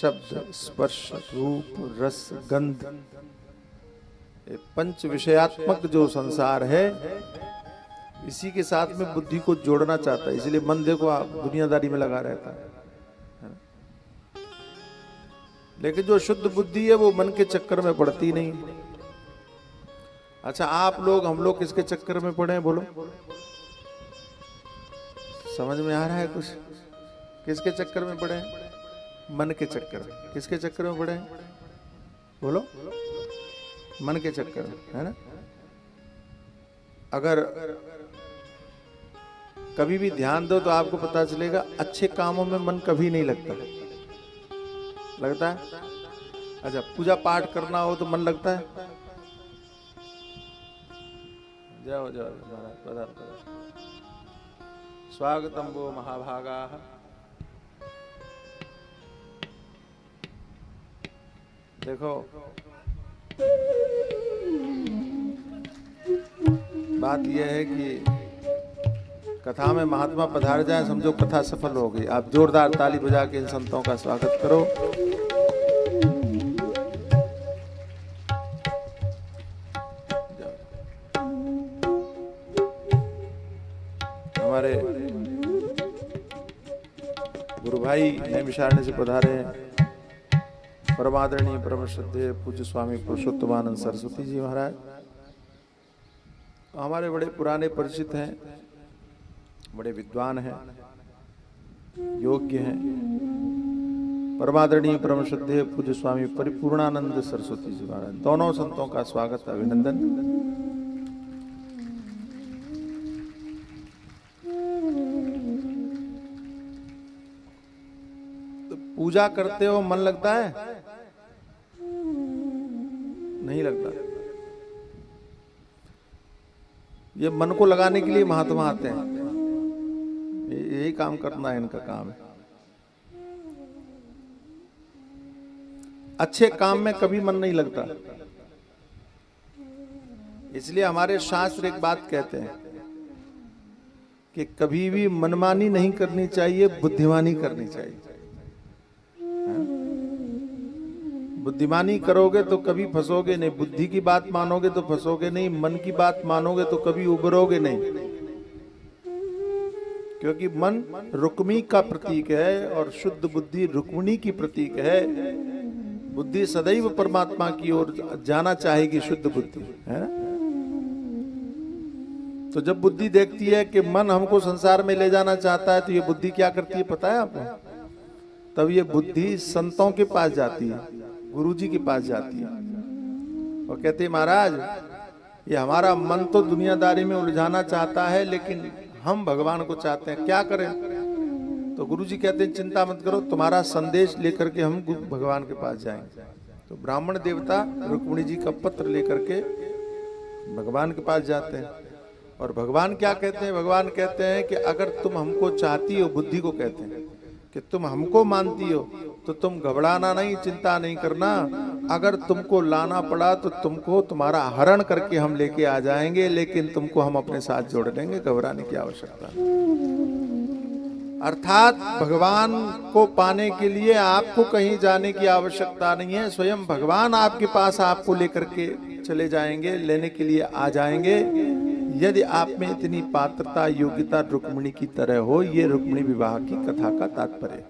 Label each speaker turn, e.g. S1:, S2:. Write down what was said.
S1: शब्द, स्पर्श, रूप, रस, गंध, ये पंच विषयात्मक जो संसार है, इसी के साथ में बुद्धि को जोड़ना चाहता है। इसलिए मन देखो आप दुनियादारी में लगा रहता है। लेकिन जो शुद्ध बुद्धि है वो मन के चक्कर में पड़ती नहीं। अच्छा, आप लोग, हम लोग किसके चक्कर में पड़े हैं बोलो? समझ में आ रहा है कुछ? किसके चक्कर में पड़े हैं? मन के चक्कर में। किसके चक्कर में पड़े हैं बोलो? मन के चक्कर में, है ना? अगर कभी भी ध्यान दो तो आपको पता चलेगा अच्छे कामों में मन कभी नहीं लगता है? अच्छा, पूजा पाठ करना हो तो मन लगता है? जाओ जाओ महाराज, पधारो। स्वागतम वो महाभागा। देखो, बात यह है कि कथा में महात्मा पधार जाए, समझो कथा सफल हो गई। आप जोरदार ताली बजा के इन संतों का स्वागत करो। हमारे गुरु भाई नैमिषारण्य से पधारे हैं, परमादरणीय परम श्रद्धेय पूज्य स्वामी पुरुषोत्तमानंद सरस्वती जी महाराज। हमारे बड़े पुराने परिचित हैं, बड़े विद्वान हैं, योग्य हैं। परमादरणीय परम श्रद्धेय पूज्य स्वामी परिपूर्णानंद सरस्वती जी महाराज, दोनों संतों का स्वागत, अभिनंदन। तो पूजा करते हो मन लगता है? नहीं लगता। ये मन को लगाने के लिए महात्मा आते हैं, यही काम करना है, इनका काम है। अच्छे काम में कभी मन नहीं लगता। इसलिए हमारे शास्त्र एक बात कहते हैं कि कभी भी मनमानी नहीं करनी चाहिए, बुद्धिमानी करनी चाहिए। बुद्धिमानी करोगे तो कभी फंसोगे नहीं, बुद्धि की बात मानोगे तो फंसोगे नहीं, मन की बात मानोगे तो कभी उबरोगे नहीं। क्योंकि मन रुक्मी का प्रतीक है और शुद्ध बुद्धि रुक्मिणी की प्रतीक है। बुद्धि सदैव परमात्मा की ओर जाना चाहेगी, शुद्ध बुद्धि है ना? तो जब बुद्धि देखती है कि मन हमको संसार में ले जाना चाहता है, तो ये बुद्धि क्या करती है पता है आपको? तब ये बुद्धि संतों के पास जाती है, गुरु जी के पास जाती है और कहते हैं महाराज, ये हमारा मन तो दुनियादारी में उलझाना चाहता है, लेकिन हम भगवान को चाहते हैं, क्या करें? तो गुरु जी कहते हैं चिंता मत करो, तुम्हारा संदेश लेकर के हम भगवान के पास जाएंगे। तो ब्राह्मण देवता रुक्मिणी जी का पत्र लेकर के भगवान के पास जाते हैं। और भगवान क्या कहते हैं? भगवान कहते हैं कि अगर तुम हमको चाहती हो, बुद्धि को कहते हैं कि तुम हमको मानती हो, तो तुम घबराना नहीं, चिंता नहीं करना। अगर तुमको लाना पड़ा तो तुमको तुम्हारा हरण करके हम लेके आ जाएंगे, लेकिन तुमको हम अपने साथ जोड़ लेंगे, घबराने की आवश्यकता नहीं। अर्थात भगवान को पाने के लिए आपको कहीं जाने की आवश्यकता नहीं है, स्वयं भगवान आपके पास आपको लेकर के चले जाएंगे, लेने के लिए आ जाएंगे, यदि आप में इतनी पात्रता, योग्यता रुक्मिणी की तरह हो। ये रुक्मिणी विवाह की कथा का तात्पर्य है।